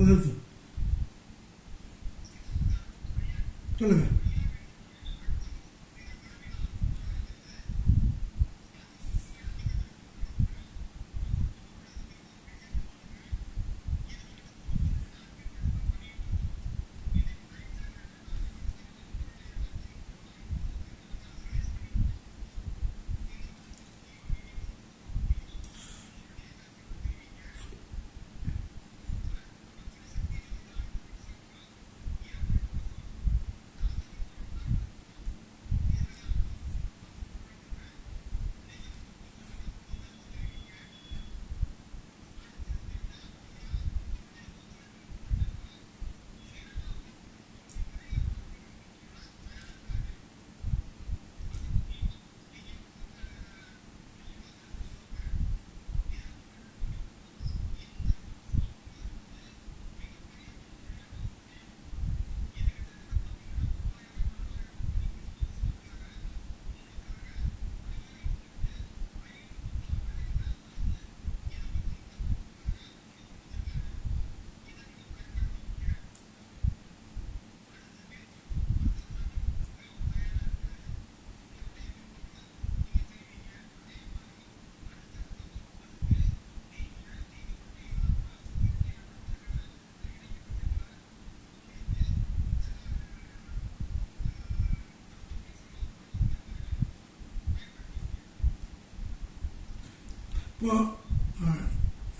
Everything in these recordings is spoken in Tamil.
நிறுத்து சொல்லுங்க. இப்போ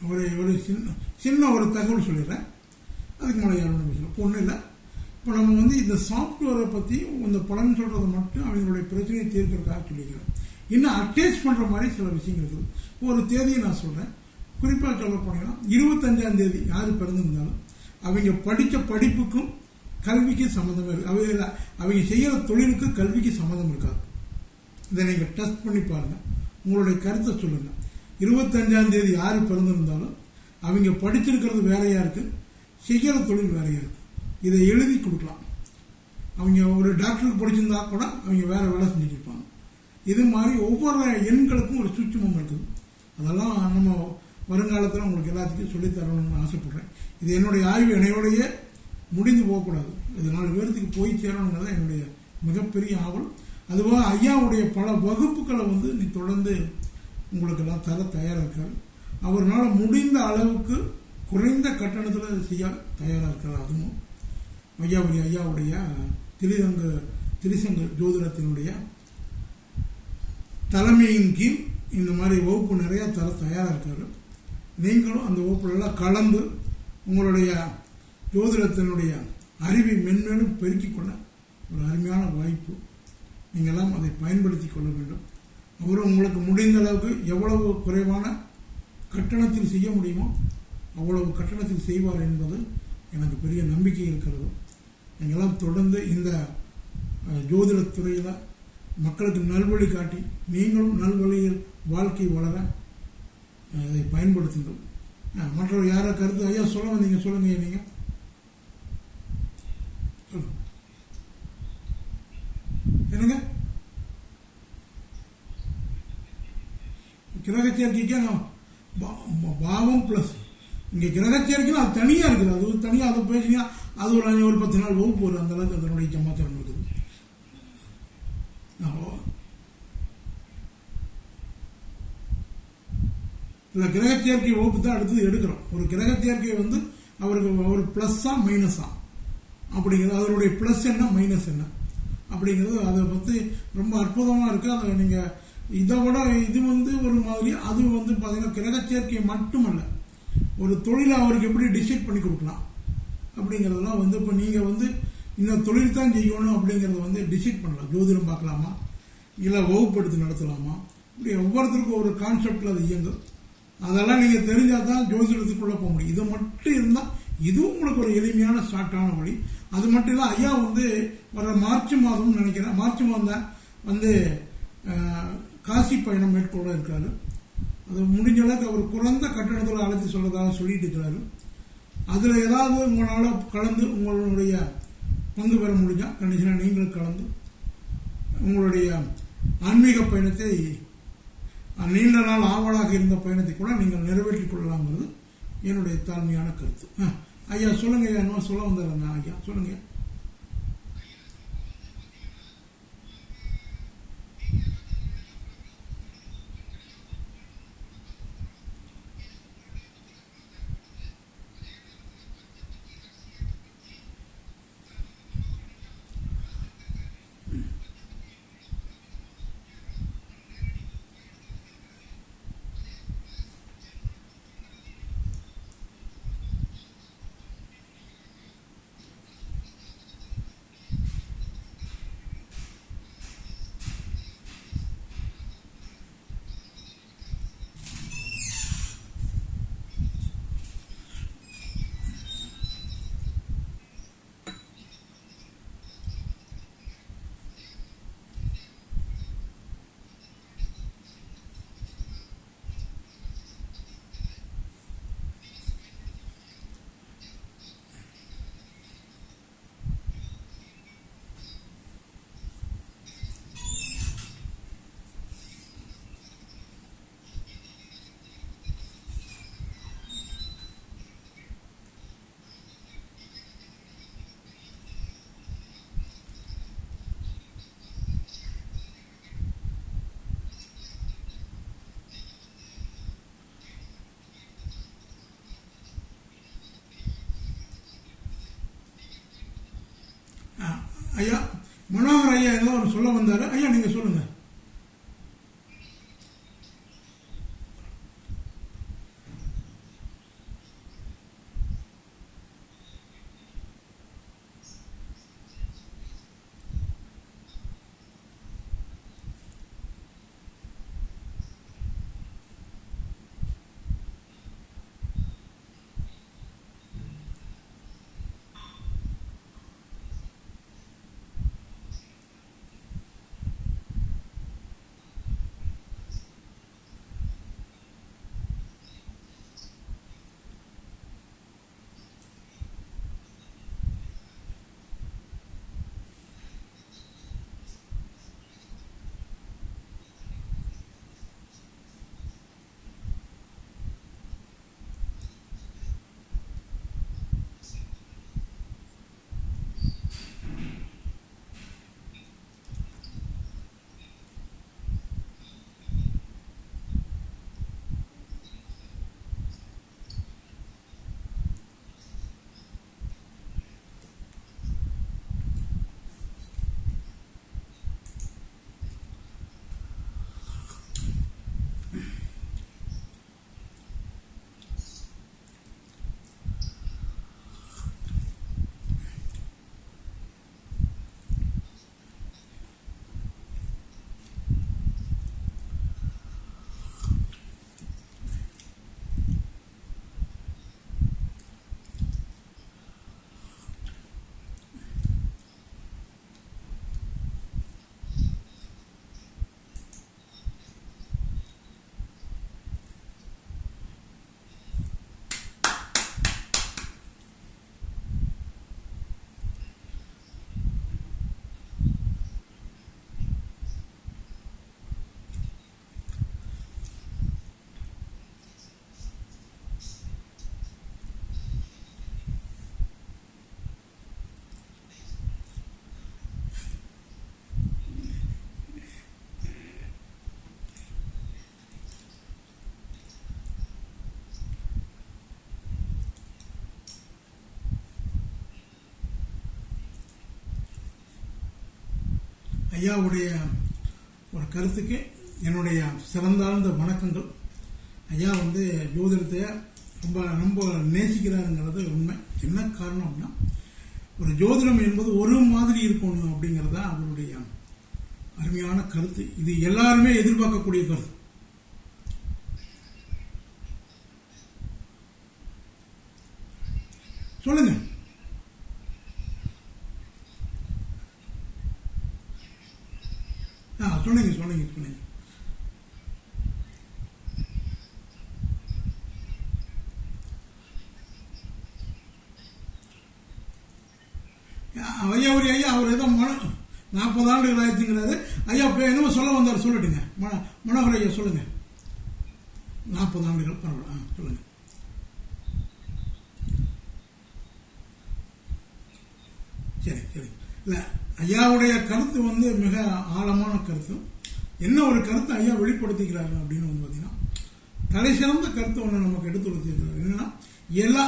ஒரு சின்ன ஒரு தகவல் சொல்லிடுறேன், அதுக்கு மேலே யாரும் பேசலாம். இப்போ ஒன்றும் இல்லை. இப்போ நம்ம வந்து இந்த சாஃப்ட்வேரை பற்றி இந்த பலன் சொல்கிறத மட்டும் அவங்களுடைய பிரச்சனையை தீர்க்கிறதுக்காக சொல்லிக்கிறேன். இன்னும் அட்டேச் பண்ணுற மாதிரி சில விஷயங்கள் இருக்குது. இப்போ ஒரு தேதியை நான் சொல்கிறேன். குறிப்பாக சொல்ல போனீங்கன்னா 25ஆம் தேதி யார் பிறந்திருந்தாலும் அவங்க படித்த படிப்புக்கும் கல்விக்கும் சம்மந்தம் இருக்குது. அவங்க செய்கிற தொழிலுக்கு கல்விக்கு சம்மந்தம் இருக்காது. இதை நீங்கள் டெஸ்ட் பண்ணி பாருங்கள், உங்களுடைய கருத்தை சொல்லுங்கள். 25ஆம் தேதி யார் பிறந்திருந்தாலும் அவங்க படிச்சிருக்கிறது வேறையாக இருக்குது, செய்கிற தொழில் வேறையாக இருக்குது. இதை எழுதி கொடுக்கலாம். அவங்க ஒரு டாக்டருக்கு படிச்சிருந்தா கூட அவங்க வேறு வேலை செஞ்சுட்டு இருப்பாங்க. இது மாதிரி ஒவ்வொரு எண்களுக்கும் ஒரு சூட்சுமம் இருக்குது. அதெல்லாம் நம்ம வருங்காலத்தில் உங்களுக்கு எல்லாத்துக்கும் சொல்லித்தரணும்னு ஆசைப்படுறேன். இது என்னுடைய ஆய்வு என்னையோடையே முடிந்து போகக்கூடாது. இது 4 பேர்த்துக்கு போய் சேரணுங்கிறத என்னுடைய மிகப்பெரிய ஆவல். அதுவாக ஐயாவுடைய பல வகுப்புகளை வந்து நீ தொடர்ந்து உங்களுக்கெல்லாம் தர தயாராக இருக்காரு. அவரால் முடிந்த அளவுக்கு குறைந்த கட்டணத்தில் செய்ய தயாராக இருக்கார். அதுவும் ஐயாவுடைய திரிசங்க ஜோதிடத்தினுடைய தலைமையின் கீழ் இந்த மாதிரி வகுப்பு நிறைய தர தயாராக இருக்காரு. நீங்களும் அந்த வகுப்புகளெல்லாம் கலந்து உங்களுடைய ஜோதிடத்தினுடைய அறிவை மென்மேலும் பெருக்கிக் கொள்ள ஒரு அருமையான வாய்ப்பு. நீங்கள்லாம் அதை பயன்படுத்தி கொள்ள வேண்டும். அவரும் உங்களுக்கு முடிந்த அளவுக்கு எவ்வளவு குறைவான கட்டணத்தில் செய்ய முடியுமோ அவ்வளவு கட்டணத்தில் செய்வார் என்பது எனக்கு பெரிய நம்பிக்கை இருக்கிறது. நீங்கள்லாம் தொடர்ந்து இந்த ஜோதிடத்துறையில் மக்களுக்கு நல்வழி காட்டி நீங்களும் நல்வழியில் வாழ்க்கை வளர இதை பயன்படுத்துங்கள். மற்றவர் யாரோ கருத்து ஐயா சொல்ல வந்தீங்க, சொல்லுங்க. நீங்கள் என்னங்க கிரகச்சேர்க்கைக்கே பாவம் பிளஸ் இங்கே கிரகச்சேர்க்கையில் அது தனியாக இருக்குது. அது தனியாக அதை பேசினா அது ஒரு 10 நாள் வகுப்பு வரும். அந்த அளவுக்கு அதனுடைய சமாச்சாரம் இருக்குது. இல்லை கிரகச்சேர்க்கை வகுப்பு தான் அடுத்தது எடுக்கிறோம். ஒரு கிரகச்சேர்க்கை வந்து அவர் ப்ளஸ்ஸா மைனஸா அப்படிங்கிறது, அதனுடைய ப்ளஸ் என்ன மைனஸ் என்ன அப்படிங்கிறது அதை பற்றி ரொம்ப அற்புதமாக இருக்குது. அதை நீங்கள் இதை விட இது வந்து ஒரு மாதிரி அது வந்து பார்த்தீங்கன்னா கிரகச்சேர்க்கை மட்டுமல்ல, ஒரு தொழிலை அவருக்கு எப்படி டிசைட் பண்ணி கொடுக்கலாம் அப்படிங்கிறதெல்லாம் வந்து இப்போ நீங்கள் வந்து இந்த தொழில் தான் செய்யணும் அப்படிங்கிறத வந்து டிசைட் பண்ணலாம். ஜோதிடம் பார்க்கலாமா, இல்லை வகுப்பு எடுத்து நடத்தலாமா, இப்படி ஒவ்வொருத்தருக்கும் ஒரு கான்செப்டில் அது இயங்கும். அதெல்லாம் நீங்கள் தெரிஞ்சால் தான் ஜோதிடத்துக்குள்ளே போக முடியும். இது மட்டும் இருந்தால் இதுவும் உங்களுக்கு ஒரு எளிமையான ஸ்டார்ட்டான வழி. அது மட்டும் இல்லை, ஐயா வந்து வர மார்ச் மாதம்னு நினைக்கிறேன், மார்ச் மாதம் தான் வந்து காசி பயணம் மேற்கொள்ள இருக்காரு. அது முடிஞ்ச அளவுக்கு அவர் குறைந்த கட்டணத்தில் அழைத்து சொல்றதாக சொல்லிட்டு இருக்கிறாரு. அதில் ஏதாவது உங்களால் கலந்து உங்களுடைய பங்கு பெற முடிஞ்சால் கண்டிஷனாக நீங்களும் கலந்து உங்களுடைய ஆன்மீக பயணத்தை நீண்ட நாள் ஆவலாக இருந்த பயணத்தை கூட நீங்கள் நிறைவேற்றிக் கொள்ளலாம்ங்கிறது என்னுடைய தாழ்மையான கருத்து. ஐயா சொல்லுங்க ஐயா, என்ன சொல்ல வந்தாருங்க ஐயா, சொல்லுங்க. ஐயா மனோகர் ஐயா ஏதோ ஒரு சொல்ல வந்தாரு ஐயா, நீங்க சொல்லுங்க. ஐயாவுடைய ஒரு கருத்துக்கு என்னுடைய சிறந்தாழ்ந்த வணக்கங்கள். ஐயா ஜோதிடத்தை ரொம்ப நேசிக்கிறாருங்கிறது உண்மை. என்ன காரணம்னா, ஒரு ஜோதிடம் என்பது ஒரு மாதிரி இருக்கணும் அப்படிங்கிறதா அவருடைய அருமையான கருத்து. இது எல்லாருமே எதிர்பார்க்கக்கூடிய கருத்து. சொல்லுங்க. சொன்னீங்க சொன்னீங்க சொன்னீங்க. ஐயா அவர் ஏதோ 40 ஆண்டுகள் ஆயிடுச்சுங்கிறாரு. ஐயா என்னமோ சொல்ல வந்தார், சொல்லட்டுங்க. மனோகர் ஐயா சொல்லுங்க. 40 ஆண்டுகள் பரவாயில்ல, சொல்லுங்க. சரி சரி. இல்லை, ஐயாவுடைய கருத்து வந்து மிக ஆழமான கருத்து. என்ன ஒரு கருத்தை ஐயா வெளிப்படுத்திக்கிறாரு அப்படின்னு வந்து பார்த்தீங்கன்னா, தலை சிறந்த கருத்து ஒன்று நமக்கு எடுத்துரைச்சிருக்கிறார். என்னன்னா, எல்லா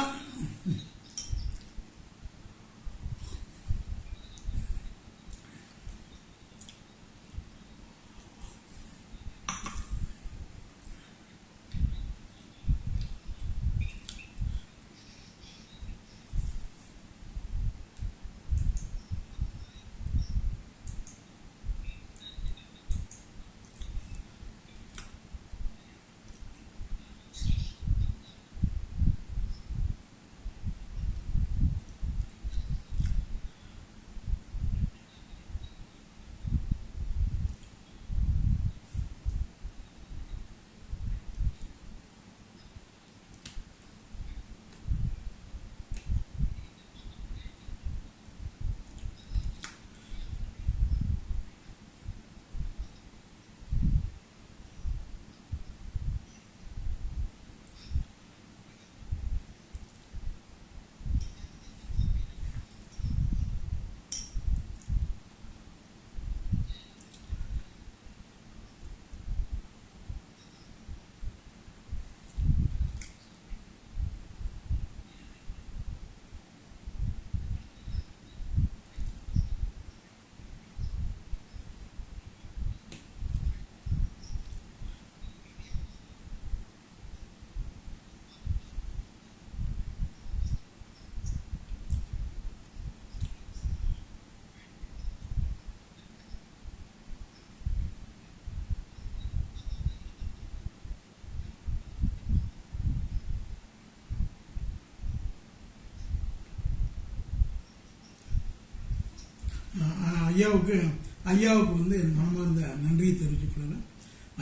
ஐயாவுக்கு வந்து என் மனமார்ந்த நன்றியை தெரிவிச்சுக்கொள்ளலாம்.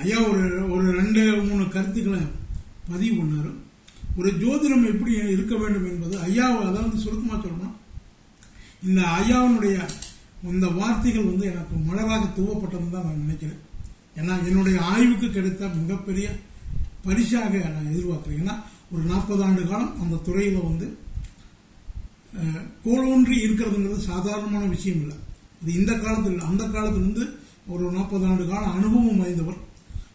ஐயா ஒரு 2-3 கருத்துக்களை பதிவு பண்ணார். ஒரு ஜோதிடம் எப்படி இருக்க வேண்டும் என்பது ஐயாவை, அதாவது சுருக்கமாக சொல்லணும், இந்த ஐயாவினுடைய இந்த வார்த்தைகள் வந்து எனக்கு மலராக துவப்பட்டதுன்னு தான் நான் நினைக்கிறேன். ஏன்னா என்னுடைய ஆய்வுக்கு கிடைத்த மிகப்பெரிய பரிசாக நான் எதிர்பார்க்குறேன். ஏன்னா ஒரு 40 ஆண்டு காலம் அந்த துறையில் வந்து கோலோன்றி இருக்கிறதுங்கிறது சாதாரணமான விஷயம் இல்லை. அது இந்த காலத்தில் அந்த காலத்திலிருந்து ஒரு 40 ஆண்டு கால அனுபவம் வாய்ந்தவர்.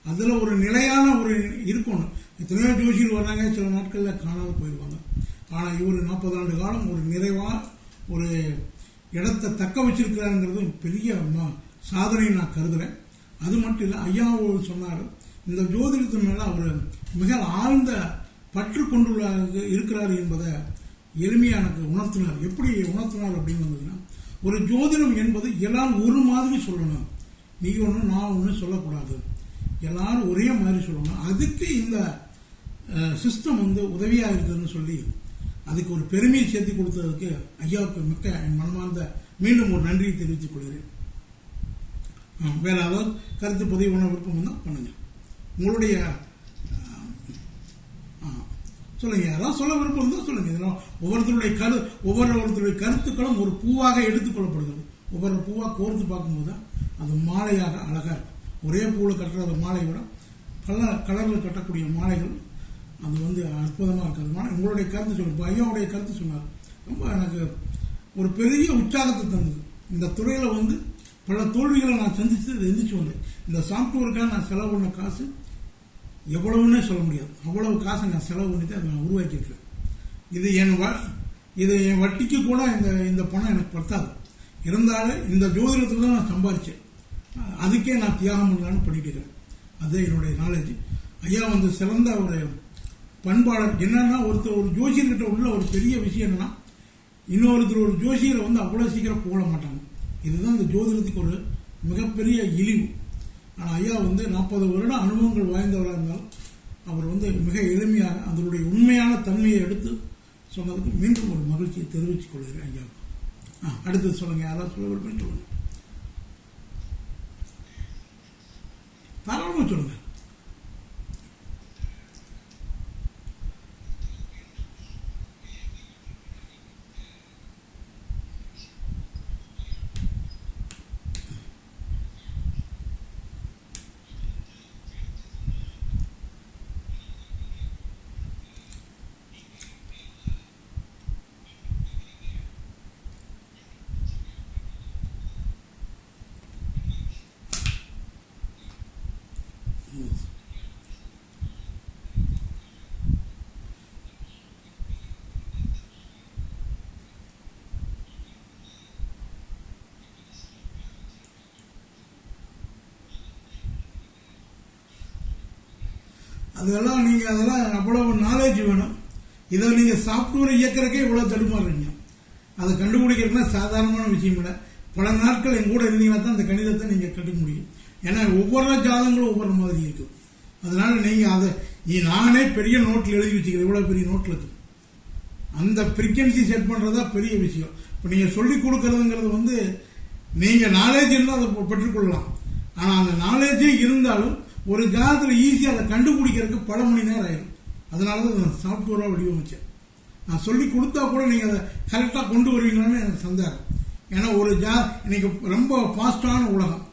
அதில் ஒரு நிலையான ஒரு இருக்கணும். எத்தனையோ ஜோசியர் வர்றாங்க, சில நாட்களில் காணாமல் போயிடுவாங்க. ஆனால் இவர் 40 ஆண்டு காலம் ஒரு நிறைவாக ஒரு இடத்தை தக்க வச்சிருக்கிறாருங்கிறது பெரிய சாதனை நான் கருதுகிறேன். அது மட்டும் இல்லை, ஐயா சொன்னார், இந்த ஜோதிடத்தின் மேலே அவர் மிக ஆழ்ந்த பற்று கொண்டுள்ள இருக்கிறார் என்பதை எளிமையாக எனக்கு உணர்த்தினார். எப்படி உணர்த்தினார் அப்படின்னு வந்ததுன்னா, ஒரு ஜோதிடம் என்பது எல்லாரும் ஒரு மாதிரி சொல்லணும், நீ ஒன்று நான் ஒன்று சொல்லக்கூடாது, எல்லாரும் ஒரே மாதிரி சொல்லணும். அதுக்கு இந்த சிஸ்டம் வந்து உதவியாக இருக்குதுன்னு சொல்லி அதுக்கு ஒரு பெருமையை சேர்த்து கொடுத்ததுக்கு ஐயாவுக்கு மிக்க என் மனமார்ந்த மீண்டும் ஒரு நன்றியை தெரிவித்துக் கொள்கிறேன். வேற ஏதாவது கருத்து பதிவு பண்ண விருப்பம் தான் பண்ணுங்க. உங்களுடைய சொல்லுங்க, யாராவது சொல்ல விருப்பம் இருந்தால் சொல்லுங்க. இதெல்லாம் ஒவ்வொருத்தருடைய கருத்துக்களும் ஒரு பூவாக எடுத்துக்கொள்ளப்படுகிறது. ஒவ்வொரு பூவாக கோர்த்து பார்க்கும்போது அது மாலையாக அழகாக இருக்கும். ஒரே பூவில் கட்டுற அந்த மாலையை விட பல கலரில் கட்டக்கூடிய மாலைகள் அது வந்து அற்புதமாக இருக்கிறது. உங்களுடைய கருத்து சொல்லுங்க. ஐயாவுடைய கருத்து சொன்னார், ரொம்ப எனக்கு ஒரு பெரிய உற்சாகத்தை தந்தது. இந்த துறையில் வந்து பல தோல்விகளை நான் எந்திரிச்சு வந்தேன். இந்த சாஃப்ட்வேருக்காக நான் செலவு பண்ண காசு எவ்வளவுன்னே சொல்ல முடியாது. அவ்வளவு காசை நான் செலவு பண்ணிட்டு அதை நான் உருவாக்கியிருக்கிறேன். இது என் வட்டிக்கு கூட இந்த பணம் எனக்கு பத்தாது. இருந்தாலும் இந்த ஜோதிடத்தில் தான் நான் சம்பாதிச்சேன். அதுக்கே நான் தியாகம் பண்ணலான்னு பண்ணிட்டு இருக்கிறேன். அது என்னுடைய நாலேஜ். ஐயா வந்து சிறந்த ஒரு பண்பாளர். என்னன்னா, ஒரு ஜோசியர்கிட்ட உள்ள ஒரு பெரிய விஷயம் என்னன்னா, இன்னொருத்தர் ஒரு ஜோசியரை வந்து அவ்வளோ சீக்கிரம் புகழ மாட்டாங்க. இதுதான் இந்த ஜோதிடத்துக்கு ஒரு மிகப்பெரிய இழிவு. ஆனால் ஐயா வந்து 40 வருட அனுபவங்கள் வாய்ந்தவராக இருந்தாலும் அவர் வந்து மிக எளிமையாக அதனுடைய உண்மையான தன்மையை எடுத்து சொன்னதுக்கு மீண்டும் ஒரு மகிழ்ச்சியை தெரிவித்துக் கொள்கிறேன் ஐயா. அடுத்தது சொல்லுங்க, யாராவது சொல்ல விருப்பம் சொல்லுங்க, தாராளமாக சொல்லுங்க. அதெல்லாம் நீங்கள் அதெல்லாம் அவ்வளவு நாலேஜ் வேணும். இதை நீங்கள் சாஃப்ட்வேர் இயக்கிறக்கே இவ்வளோ தடுமாறுறீங்க. அதை கண்டுபிடிக்கிறதுனா சாதாரணமான விஷயம் இல்லை. பல நாட்கள் என் கூட இருந்தீங்கன்னா தான் அந்த கணிதத்தை நீங்கள் கண்டுக்க முடியும். ஏன்னா ஒவ்வொரு ஜாதகங்களும் ஒவ்வொரு மாதிரி இருக்கும். அதனால நீங்கள் அதை நானே பெரிய நோட்டில் எழுதி வச்சுக்கிறேன். இவ்வளோ பெரிய நோட்டில் இருக்கு. அந்த ஃப்ரீக்வன்சி செட் பண்ணுறதா பெரிய விஷயம். இப்போ நீங்கள் சொல்லிக் கொடுக்கறதுங்கிறது நீங்கள் நாலேஜ் இருந்தால் அதை பெற்றுக்கொள்ளலாம். ஆனால் அந்த நாலேஜே இருந்தாலும் ஒரு ஜாதகத்தில் ஈஸியாக அதை கண்டுபிடிக்கிறதுக்கு பல மணி நேரம் ஆயிடும். அதனால தான் நான் சாஃப்ட்வேராக வடிவமைச்சேன். நான் சொல்லி கொடுத்தா கூட நீங்கள் அதை கரெக்டாக கொண்டு வருவீங்களான்னு எனக்கு சந்தேகம். ஏன்னா ஒரு இன்னைக்கு ரொம்ப ஃபாஸ்டான உலகம்.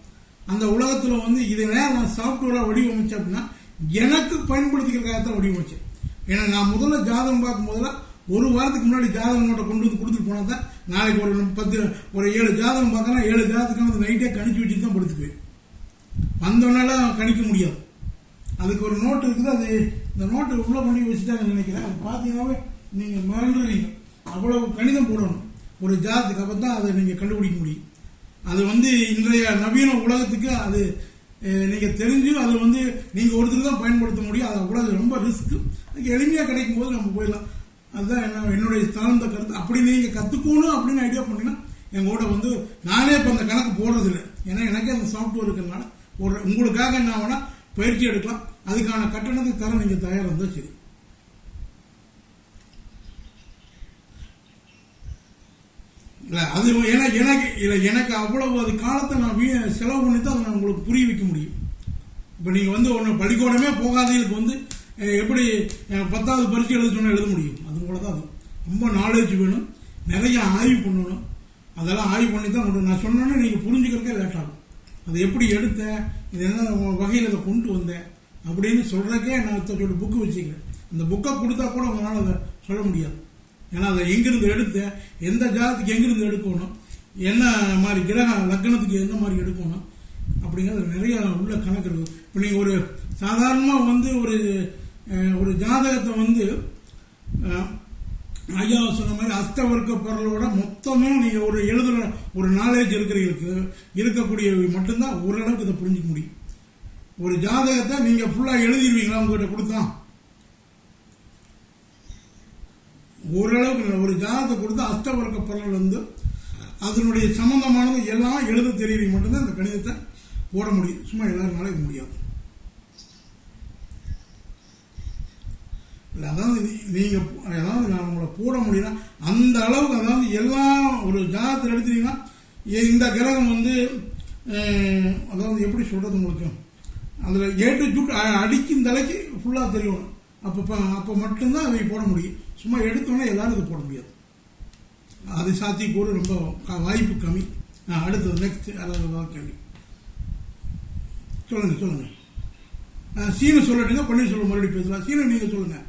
அந்த உலகத்தில் இதை நான் சாஃப்ட்வேராக வடிவமைச்சேன் அப்படின்னா எனக்கு பயன்படுத்திக்கிறதுக்காக தான் வடிவமைச்சேன். ஏன்னா நான் முதல்ல ஜாதகம் பார்க்கும் போதெல்லாம் ஒரு வாரத்துக்கு முன்னாடி ஜாதகம் நோட்டை கொண்டு கொடுத்துட்டு போனால் தான் நாளைக்கு ஒரு 7 ஜாதகம் பார்த்தோன்னா 7 ஜாதகத்துக்கான அந்த நைட்டே கணிச்சு வச்சுட்டு தான் படுத்துக்குவேன். வந்தோன்னால கணிக்க முடியாது. அதுக்கு ஒரு நோட்டு இருக்குது. அது இந்த நோட்டை உள்ள பண்ணி வச்சுட்டாங்கன்னு நினைக்கிறேன். அது பார்த்தீங்கன்னாவே நீங்கள் மறந்துடுவீங்க. அவ்வளவு கணிதம் போடணும் ஒரு ஜாதத்துக்கு. அப்போ தான் அதை நீங்கள் கண்டுபிடிக்க முடியும். அது இன்றைய நவீன உலகத்துக்கு அது நீங்கள் தெரிஞ்சு அது நீங்கள் ஒருத்தர் தான் பயன்படுத்த முடியும். அது அவ்வளோ ரொம்ப ரிஸ்க். அதுக்கு எளிமையாக கிடைக்கும் போது நம்ம போயிடலாம். அதுதான் என்னுடைய தாழ்ந்த கருத்து. அப்படி நீங்கள் கற்றுக்கணும் அப்படின்னு ஐடியா பண்ணீங்கன்னா எங்களோட நானே இப்போ அந்த கணக்கு போடுறதில்லை. ஏன்னா எனக்கே அந்த சாஃப்ட்வேர் இருக்கிறதுனால போடுறேன். உங்களுக்காக என்ன வேணால் பயிற்சி எடுக்கலாம். அதுக்கான கட்டணத்தை தர நீங்கள் தயாராக இருந்தால் சரி. இல்லை அது எனக்கு அவ்வளவு அது காலத்தை நான் செலவு பண்ணி தான் அதை நான் உங்களுக்கு புரிய வைக்க முடியும். இப்போ நீங்கள் ஒன்று பள்ளிக்கூடமே போகாதவங்களுக்கு எப்படி 10வது பரீட்சை எழுத சொன்னால் எழுத முடியும். அது போல தான் அது ரொம்ப நாலேஜ் வேணும். நிறைய ஆய்வு பண்ணணும். அதெல்லாம் ஆய்வு பண்ணி தான் நான் சொன்னோன்னே நீங்கள் புரிஞ்சுக்கிறதுக்கே லேட் ஆகும். அதை எப்படி எடுத்தேன், இது என்ன வகையில் அதை கொண்டு வந்தேன் அப்படின்னு சொல்கிறக்கே நான் சொல்லி புக்கு வச்சுக்கிறேன். அந்த புக்கை கொடுத்தா கூட உங்களால் அதை சொல்ல முடியாது. ஏன்னா அதை எங்கிருந்து எடுத்தேன், எந்த ஜாதத்துக்கு எங்கிருந்து எடுக்கணும், என்ன மாதிரி கிரக லக்னத்துக்கு எந்த மாதிரி எடுக்கணும் அப்படிங்கிறது நிறைய உள்ள கணக்கு இருக்குது. இப்போ நீங்கள் ஒரு சாதாரணமாக ஒரு ஜாதகத்தை ஐயா சொன்ன மாதிரி அஷ்டவர்க்க பொருளோட மொத்தமும் நீங்கள் ஒரு எழுதுற ஒரு நாலேஜ் இருக்கிறவங்களுக்கு இருக்கக்கூடிய மட்டும்தான் ஓரளவுக்கு இதை புரிஞ்சிக்க முடியும். ஒரு ஜாதகத்தை நீங்கள் ஃபுல்லாக எழுதிடுவீங்களா உங்ககிட்ட கொடுத்தா? ஓரளவுக்கு ஒரு ஜாதகத்தை கொடுத்தா அஷ்டவர்க்க பொருள் அதனுடைய சம்பந்தமானது எல்லாம் எழுத தெரியறீங்க மட்டும்தான் இந்த கணிதத்தை போட முடியும். சும்மா எல்லாருனாலும் இது முடியாது. அதாவது நான் உங்களை போட முடியல அந்த அளவுக்கு. அதாவது எல்லாம் ஒரு ஜாதகத்தில் எடுத்துட்டீங்கன்னா இந்த கிரகம் அதாவது எப்படி சொல்றது உங்களுக்கு அதில் ஏட்டு சுட்டு அடிக்கும் தலைக்கு ஃபுல்லாக தெரியும். அப்போ மட்டும்தான் அதை போட முடியும். சும்மா எடுத்தோன்னே எல்லாரும் இதை போட முடியாது. அது சாத்தியக்கூறு ரொம்ப வாய்ப்பு கம்மி. அடுத்தது நெக்ஸ்ட் அதாவது கேள்வி சொல்லுங்க. சீனு சொல்லட்டுங்க, பன்னீர்செல்வம் மறுபடியும் பேசலாம். சீனு நீங்கள் சொல்லுங்கள்.